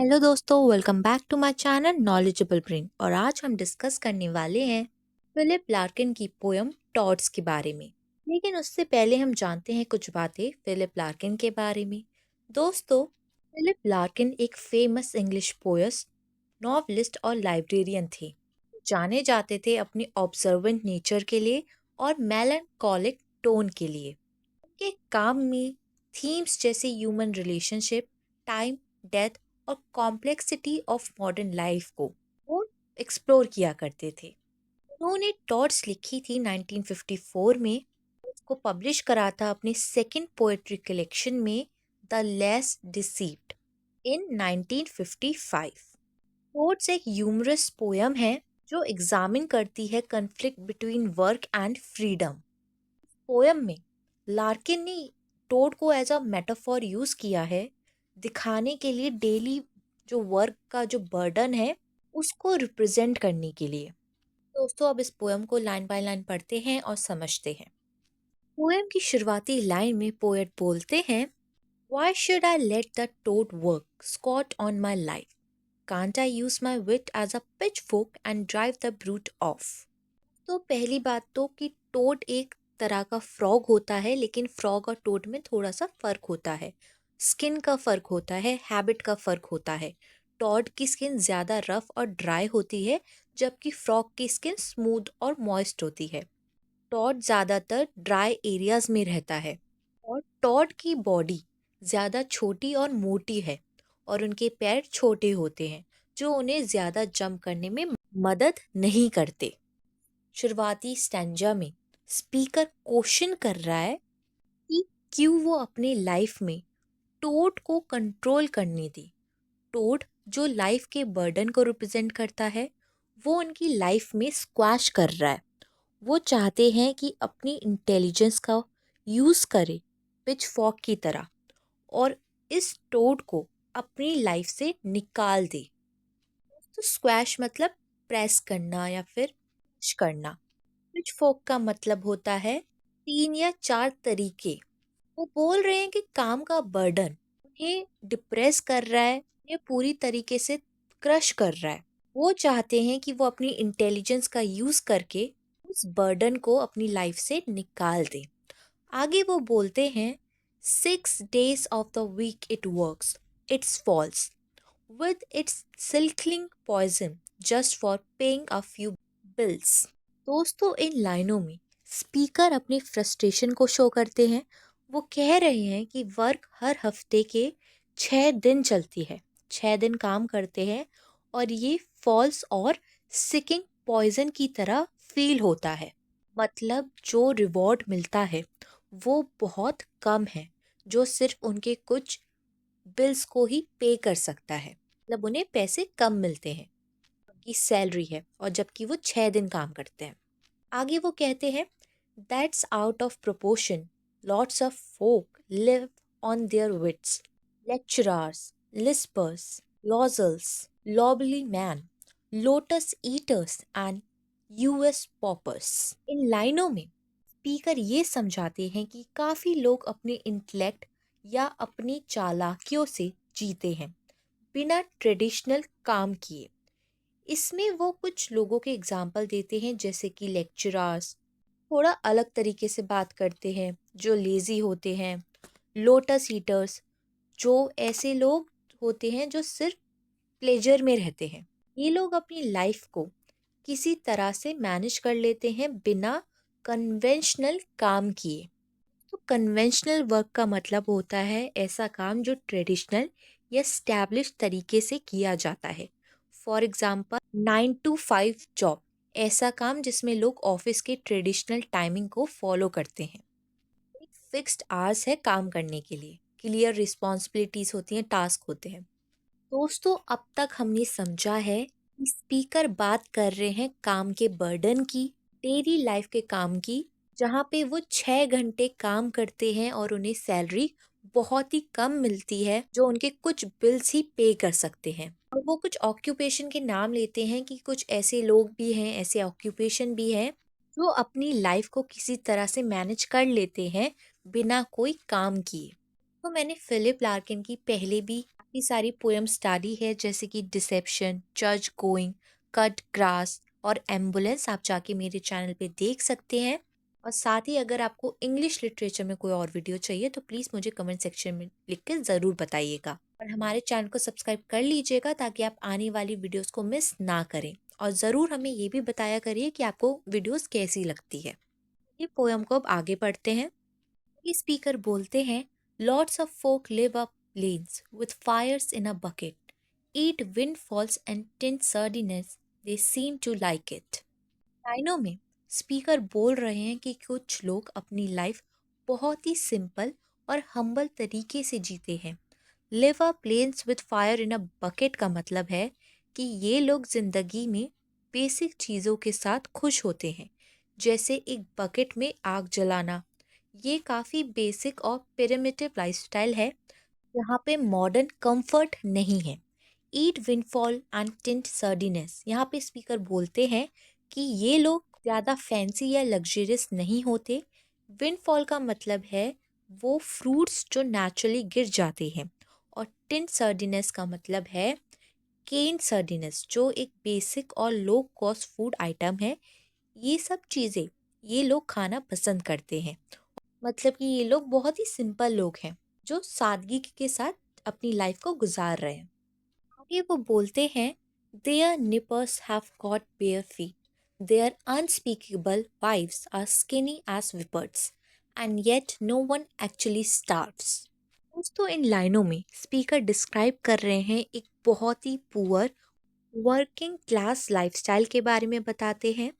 Hello दोस्तों, welcome back to my channel knowledgeable brain. और आज हम डिस्कस करने वाले हैं फिलिप लार्किन की पोयम टॉड्स के बारे में। लेकिन उससे पहले हम जानते हैं कुछ बातें फिलिप लार्किन के बारे में। दोस्तों, फिलिप लार्किन एक फेमस इंग्लिश पोएट, नॉवलिस्ट और लाइब्रेरियन थे। जाने जाते थे अपने ऑब्जर्वेंट नेचर के लिए और मेलनकॉलिक टोन के लिए। उनके काम में थीम्स जैसे ह्यूमन रिलेशनशिप, टाइम, डेथ और कॉम्प्लेक्सिटी ऑफ मॉडर्न लाइफ को वो एक्सप्लोर किया करते थे। उन्होंने टॉट्स लिखी थी 1954 में। उसको पब्लिश करा था अपने सेकंड पोएट्री कलेक्शन में the less deceived in 1955। Toads एक ह्यूमरस पोयम है जो एग्जामिन करती है conflict between work and freedom. Poem में लार्किन ने टोड को एज अ मेटाफॉर यूज किया है, दिखाने के लिए डेली जो वर्क का जो बर्डन है उसको रिप्रेजेंट करने के लिए। दोस्तों, अब इस पोयम को लाइन बाय लाइन पढ़ते हैं और समझते हैं। पोयम की शुरुआती लाइन में पोएट बोलते हैं, Why should I let the toad work scot on my life? Can't I use my wit as a pitchfork and drive the brute off? तो पहली बात तो कि टोड एक तरह का फ्रॉग होता है, लेकिन फ्रॉग और टोड में थोड़ा सा फर्क होता है। स्किन का फर्क होता है, हैबिट का फर्क होता है। टोड की स्किन ज़्यादा रफ और ड्राई होती है, जबकि फ्रॉग की स्किन स्मूथ और मॉइस्ट होती है। टॉड ज़्यादातर ड्राई एरियाज में रहता है और टॉड की बॉडी ज़्यादा छोटी और मोटी है और उनके पैर छोटे होते हैं, जो उन्हें ज़्यादा जंप करने में मदद नहीं करते। शुरुआती स्टैंजा में स्पीकर क्वेश्चन कर रहा है कि क्यों वो अपने लाइफ में टोड को कंट्रोल करने दी। टोड जो लाइफ के बर्डन को रिप्रेजेंट करता है, वो उनकी लाइफ में स्क्वैश कर रहा है। वो चाहते हैं कि अपनी इंटेलिजेंस का यूज़ करे पिच फॉक की तरह और इस टोड को अपनी लाइफ से निकाल दे। तो स्क्वैश मतलब प्रेस करना या फिर push करना। पिचफोर्क का मतलब होता है 3 या 4 तरीके। वो बोल रहे हैं कि काम का बर्डन उन्हें डिप्रेस कर रहा है, उन्हें पूरी तरीके से क्रश कर रहा है। वो चाहते हैं कि वो अपनी इंटेलिजेंस का यूज करके उस बर्डन को अपनी लाइफ से निकाल दें। आगे वो बोलते हैं, 6 days of the week it works, it's false, with its silkling poison just for paying a few bills। दोस्तों, इन लाइनों में स्पीकर अपनी फ्रस्ट्रेशन को शो करते हैं। वो कह रहे हैं कि वर्क हर हफ्ते के 6 दिन चलती है, 6 दिन काम करते हैं और ये फॉल्स और सिकिंग पॉइजन की तरह फील होता है। मतलब जो रिवॉर्ड मिलता है वो बहुत कम है, जो सिर्फ उनके कुछ बिल्स को ही पे कर सकता है। मतलब उन्हें पैसे कम मिलते हैं, उनकी सैलरी है, और जबकि वो 6 दिन काम करते हैं। आगे वो कहते हैं, that's out of proportion, lots of folk live on their wits, lecturers, lispers, losels, loblolly men, lotus eaters and as paupers. इन लाइनों में स्पीकर ये समझाते हैं कि काफ़ी लोग अपने इंटेलेक्ट या अपनी चालाकियों से जीते हैं, बिना ट्रेडिशनल काम किए। इसमें वो कुछ लोगों के एग्जाम्पल देते हैं, जैसे कि लेक्चरर्स थोड़ा अलग तरीके से बात करते हैं, जो लेज़ी होते हैं। लोटस ईटर्स, जो ऐसे लोग होते हैं जो सिर्फ प्लेजर में रहते हैं। ये लोग अपनी लाइफ को किसी तरह से मैनेज कर लेते हैं बिना कन्वेंशनल काम किए। तो कन्वेंशनल वर्क का मतलब होता है ऐसा काम जो ट्रेडिशनल या स्टैब्लिश तरीके से किया जाता है। फॉर एग्जाम्पल 9 to 5 जॉब, ऐसा काम जिसमें लोग ऑफिस के ट्रेडिशनल टाइमिंग को फॉलो करते हैं। एक फिक्स्ड आवर्स है काम करने के लिए, क्लियर रिस्पॉन्सिबिलिटीज होती हैं, टास्क होते हैं। दोस्तों, अब तक हमने समझा है कि स्पीकर बात कर रहे हैं काम के बर्डन की, डेली लाइफ के काम की, जहाँ पे वो 6 घंटे काम करते हैं और उन्हें सैलरी बहुत ही कम मिलती है, जो उनके कुछ बिल्स ही पे कर सकते हैं। और वो कुछ ऑक्यूपेशन के नाम लेते हैं कि कुछ ऐसे लोग भी हैं, ऐसे ऑक्यूपेशन भी हैं जो अपनी लाइफ को किसी तरह से मैनेज कर लेते हैं बिना कोई काम किए। तो मैंने फिलिप लार्किन की पहले भी काफ़ी सारी पोएम्स डाली है जैसे कि डिसेप्शन, जज गोइंग, कट ग्रास और एम्बुलेंस। आप जाके मेरे चैनल पे देख सकते हैं। और साथ ही अगर आपको इंग्लिश लिटरेचर में कोई और वीडियो चाहिए तो प्लीज़ मुझे कमेंट सेक्शन में लिख के ज़रूर बताइएगा। और हमारे चैनल को सब्सक्राइब कर लीजिएगा ताकि आप आने वाली वीडियोस को मिस ना करें। और ज़रूर हमें ये भी बताया करिए कि आपको वीडियोस कैसी लगती है। ये पोयम को अब आगे पढ़ते हैं। ये स्पीकर बोलते हैं, lots of folk live up lanes with fires in a bucket, eat windfalls and tint sardines, they seem to like it। लाइनों में स्पीकर बोल रहे हैं कि कुछ लोग अपनी लाइफ बहुत ही सिंपल और हम्बल तरीके से जीते हैं। Live a plains with fire in a bucket का मतलब है कि ये लोग जिंदगी में बेसिक चीज़ों के साथ खुश होते हैं, जैसे एक बकेट में आग जलाना। ये काफ़ी बेसिक और प्रिमिटिव लाइफस्टाइल है यहाँ पे मॉडर्न कंफर्ट नहीं है। ईट विंडफॉल एंड टिंट सर्डिनेस, यहाँ पे स्पीकर बोलते हैं कि ये लोग ज़्यादा फैंसी या लग्जरियस नहीं होते। विंडफॉल का मतलब है वो फ्रूट्स जो नेचुरली गिर जाते हैं। और टिंट सर्डिनेस का मतलब है केन सर्डिनेस, जो एक बेसिक और लो कॉस्ट फूड आइटम है। ये सब चीज़ें ये लोग खाना पसंद करते हैं। मतलब कि ये लोग बहुत ही सिंपल लोग हैं जो सादगी के साथ अपनी लाइफ को गुजार रहे हैं। आगे वो बोलते हैं, their nippers have got bare feet, their unspeakable wives are skinny as whippets, and yet no one actually starves. दोस्तों, इन लाइनों में स्पीकर डिस्क्राइब कर रहे हैं एक बहुत ही पुअर वर्किंग क्लास लाइफस्टाइल के बारे में बताते हैं।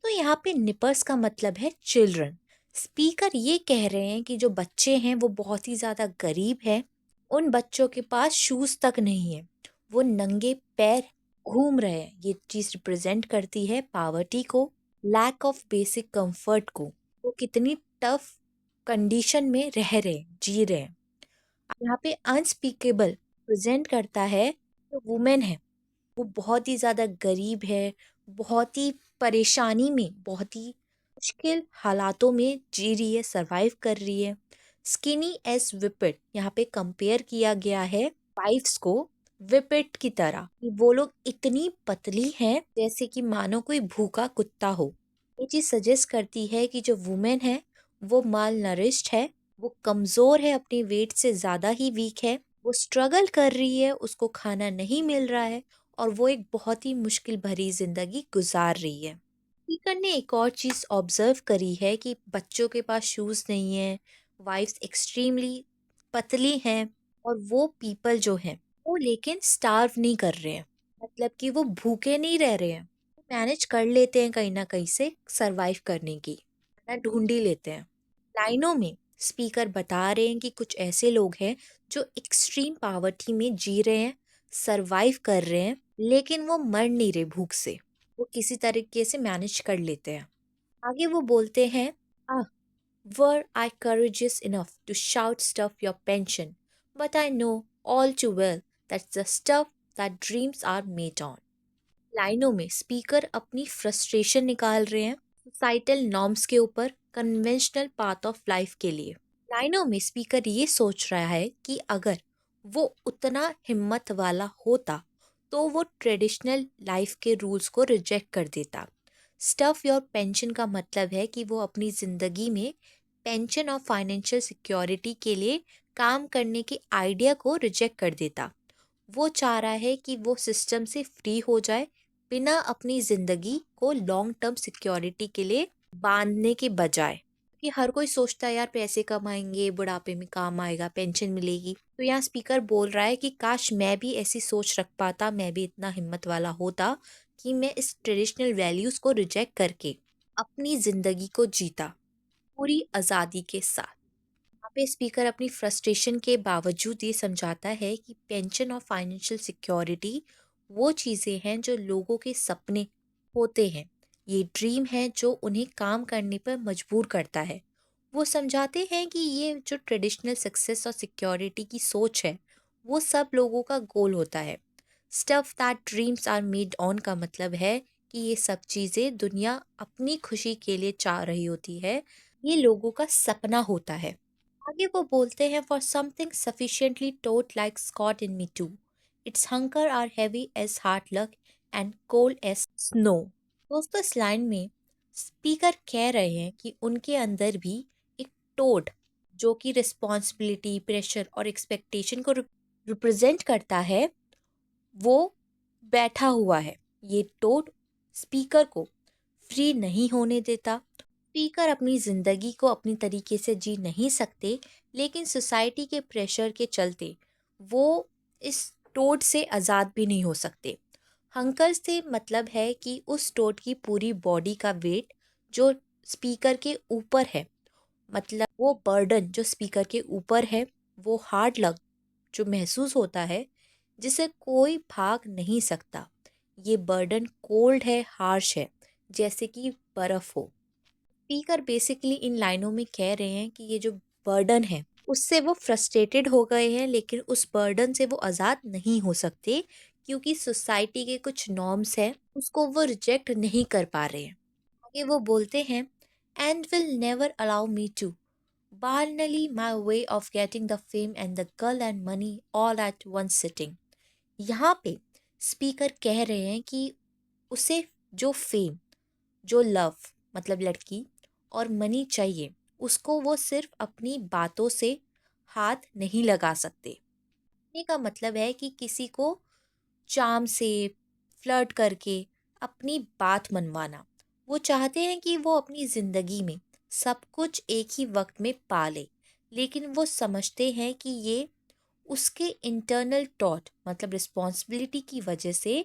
तो यहाँ पे निपर्स का मतलब है चिल्ड्रन। स्पीकर ये कह रहे हैं कि जो बच्चे हैं वो बहुत ही ज़्यादा गरीब हैं। उन बच्चों के पास शूज़ तक नहीं है, वो नंगे पैर घूम रहे हैं। ये चीज़ रिप्रेजेंट करती है पावर्टी को, लैक ऑफ बेसिक कंफर्ट को। वो कितनी टफ कंडीशन में रह रहे हैं, जी रहे हैं। यहाँ पे अनस्पीकेबल प्रेजेंट करता है जो वुमेन है, वो बहुत ही ज़्यादा गरीब है, बहुत ही परेशानी में, बहुत ही मुश्किल हालातों में जी रही है, सरवाइव कर रही है। स्किनी एज विपिट, यहाँ पे कंपेयर किया गया है वाइफ्स को विपिट की तरह, कि वो लोग इतनी पतली हैं जैसे कि मानो कोई भूखा कुत्ता हो। ये चीज़ सजेस्ट करती है कि जो वुमेन है वो माल नरिश्ड है, वो कमज़ोर है, अपनी वेट से ज़्यादा ही वीक है, वो स्ट्रगल कर रही है, उसको खाना नहीं मिल रहा है और वो एक बहुत ही मुश्किल भरी जिंदगी गुजार रही है। स्पीकर ने एक और चीज़ ऑब्जर्व करी है कि बच्चों के पास शूज़ नहीं है, वाइफ्स एक्सट्रीमली पतली हैं, और वो पीपल जो हैं वो लेकिन स्टार्व नहीं कर रहे हैं, मतलब कि वो भूखे नहीं रह रहे हैं, मैनेज कर लेते हैं कहीं ना कहीं से सरवाइव करने की, ना ढूंढ ही लेते हैं। लाइनों में स्पीकर बता रहे हैं कि कुछ ऐसे लोग हैं जो एक्सट्रीम पावर्टी में जी रहे हैं, सरवाइव कर रहे हैं, लेकिन वो मर नहीं रहे भूख से, वो किसी तरीके से मैनेज कर लेते हैं। आगे वो बोलते हैं, आ वर आई courageous enough to shout stuff your pension, but I know all too well that's the stuff that dreams are made on। लाइनों में स्पीकर अपनी फ्रस्ट्रेशन निकाल रहे हैं सोसाइटल नॉर्म्स के ऊपर, कन्वेंशनल पाथ ऑफ लाइफ के लिए। लाइनों में स्पीकर ये सोच रहा है कि अगर वो उतना हिम्मत वाला होता तो वो ट्रेडिशनल लाइफ के रूल्स को रिजेक्ट कर देता। स्टफ योर पेंशन का मतलब है कि वो अपनी ज़िंदगी में पेंशन और फाइनेंशियल सिक्योरिटी के लिए काम करने के आइडिया को रिजेक्ट कर देता। वो चाह रहा है कि वो सिस्टम से फ्री हो जाए, बिना अपनी ज़िंदगी को लॉन्ग टर्म सिक्योरिटी के लिए बांधने के बजाय। कि हर कोई सोचता है यार पैसे कमाएंगे, बुढ़ापे में काम आएगा, पेंशन मिलेगी। तो यहाँ स्पीकर बोल रहा है कि काश मैं भी ऐसी सोच रख पाता, मैं भी इतना हिम्मत वाला होता कि मैं इस ट्रेडिशनल वैल्यूज़ को रिजेक्ट करके अपनी ज़िंदगी को जीता पूरी आज़ादी के साथ। यहाँ पे स्पीकर अपनी फ्रस्ट्रेशन के बावजूद ये समझाता है कि पेंशन और फाइनेंशियल सिक्योरिटी वो चीज़ें हैं जो लोगों के सपने होते हैं, ये ड्रीम है जो उन्हें काम करने पर मजबूर करता है। वो समझाते हैं कि ये जो ट्रेडिशनल सक्सेस और सिक्योरिटी की सोच है वो सब लोगों का गोल होता है। Stuff that dreams are made on का मतलब है कि ये सब चीज़ें दुनिया अपनी खुशी के लिए चाह रही होती है, ये लोगों का सपना होता है। आगे वो बोलते हैं for something sufficiently toad like squats in me too, its hunkers are heavy as hard luck and cold as snow. दोस्तों, इस लाइन में स्पीकर कह रहे हैं कि उनके अंदर भी एक टोड, जो कि रिस्पॉन्सिबिलिटी, प्रेशर और एक्सपेक्टेशन को रिप्रेजेंट करता है, वो बैठा हुआ है। ये टोड स्पीकर को फ्री नहीं होने देता। स्पीकर अपनी ज़िंदगी को अपनी तरीके से जी नहीं सकते, लेकिन सोसाइटी के प्रेशर के चलते वो इस टोड से आज़ाद भी नहीं हो सकते। हंकर से मतलब है कि उस टोड की पूरी बॉडी का वेट जो स्पीकर के ऊपर है, मतलब वो बर्डन जो स्पीकर के ऊपर है, वो हार्ड लग जो महसूस होता है, जिसे कोई भाग नहीं सकता। ये बर्डन कोल्ड है, हार्श है, जैसे कि बर्फ हो। स्पीकर बेसिकली इन लाइनों में कह रहे हैं कि ये जो बर्डन है उससे वो फ्रस्ट्रेटेड हो गए हैं, लेकिन उस बर्डन से वो आज़ाद नहीं हो सकते, क्योंकि सोसाइटी के कुछ नॉर्म्स हैं उसको वो रिजेक्ट नहीं कर पा रहे हैं। आगे वो बोलते हैं and will never allow me to barnally my way of getting the fame and the girl and money all at one sitting। यहाँ पे स्पीकर कह रहे हैं कि उसे जो फेम, जो लव मतलब लड़की और मनी चाहिए, उसको वो सिर्फ अपनी बातों से हाथ नहीं लगा सकते। कहने का मतलब है कि किसी को चाम से, फ्लर्ट करके अपनी बात मनवाना। वो चाहते हैं कि वो अपनी ज़िंदगी में सब कुछ एक ही वक्त में पा ले, लेकिन वो समझते हैं कि ये उसके इंटरनल टॉट मतलब रिस्पॉन्सिबिलिटी की वजह से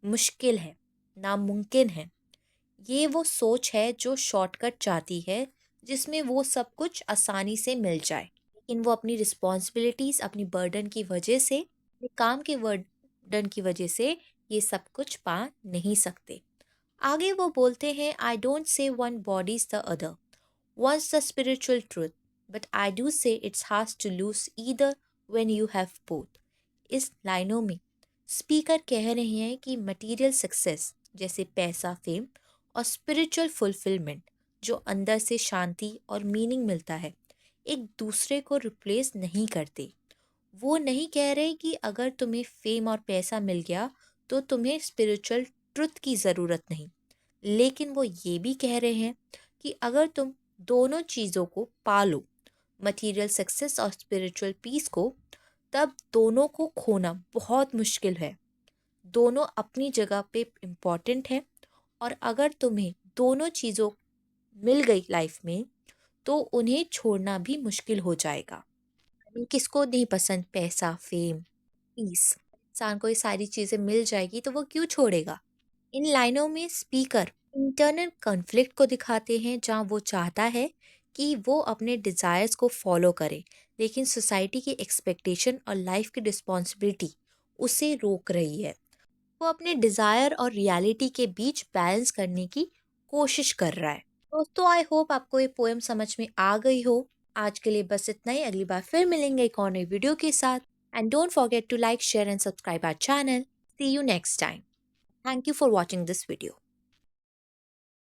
मुश्किल है, नामुमकिन है। ये वो सोच है जो शॉर्टकट चाहती है, जिसमें वो सब कुछ आसानी से मिल जाए, लेकिन वो अपनी रिस्पॉन्सिबिलिटीज, अपनी बर्डन की वजह से, अपने काम के बर्डन की वजह से ये सब कुछ पा नहीं सकते। आगे वो बोलते हैं I don't say one body is the other, once the spiritual truth, but I do say it's hard to lose either when you have both. इस लाइनों में स्पीकर कह रहे हैं कि मटेरियल सक्सेस जैसे पैसा, फेम और स्पिरिचुअल फुलफिलमेंट जो अंदर से शांति और मीनिंग मिलता है, एक दूसरे को रिप्लेस नहीं करते। वो नहीं कह रहे कि अगर तुम्हें फेम और पैसा मिल गया तो तुम्हें स्पिरिचुअल ट्रुथ की ज़रूरत नहीं, लेकिन वो ये भी कह रहे हैं कि अगर तुम दोनों चीज़ों को पालो, मटेरियल सक्सेस और स्पिरिचुअल पीस को, तब दोनों को खोना बहुत मुश्किल है। दोनों अपनी जगह पे इम्पॉर्टेंट है, और अगर तुम्हें दोनों चीज़ों मिल गई लाइफ में तो उन्हें छोड़ना भी मुश्किल हो जाएगा। किसको नहीं पसंद पैसा, फेम, पीस। इंसान को ये सारी चीज़ें मिल जाएगी तो वो क्यों छोड़ेगा। इन लाइनों में स्पीकर इंटरनल कॉन्फ्लिक्ट को दिखाते हैं, जहाँ वो चाहता है कि वो अपने डिज़ायर्स को फॉलो करे, लेकिन सोसाइटी की एक्सपेक्टेशन और लाइफ की रिस्पॉन्सिबिलिटी उसे रोक रही है। वो अपने डिज़ायर और रियलिटी के बीच बैलेंस करने की कोशिश कर रहा है। दोस्तों, आई होप आपको ये पोएम समझ में आ गई हो। आज के लिए बस इतना ही। अगली बार फिर मिलेंगे एक और नई वीडियो के साथ। And don't forget to like, share and subscribe our channel. See you next time. Thank you for watching this video.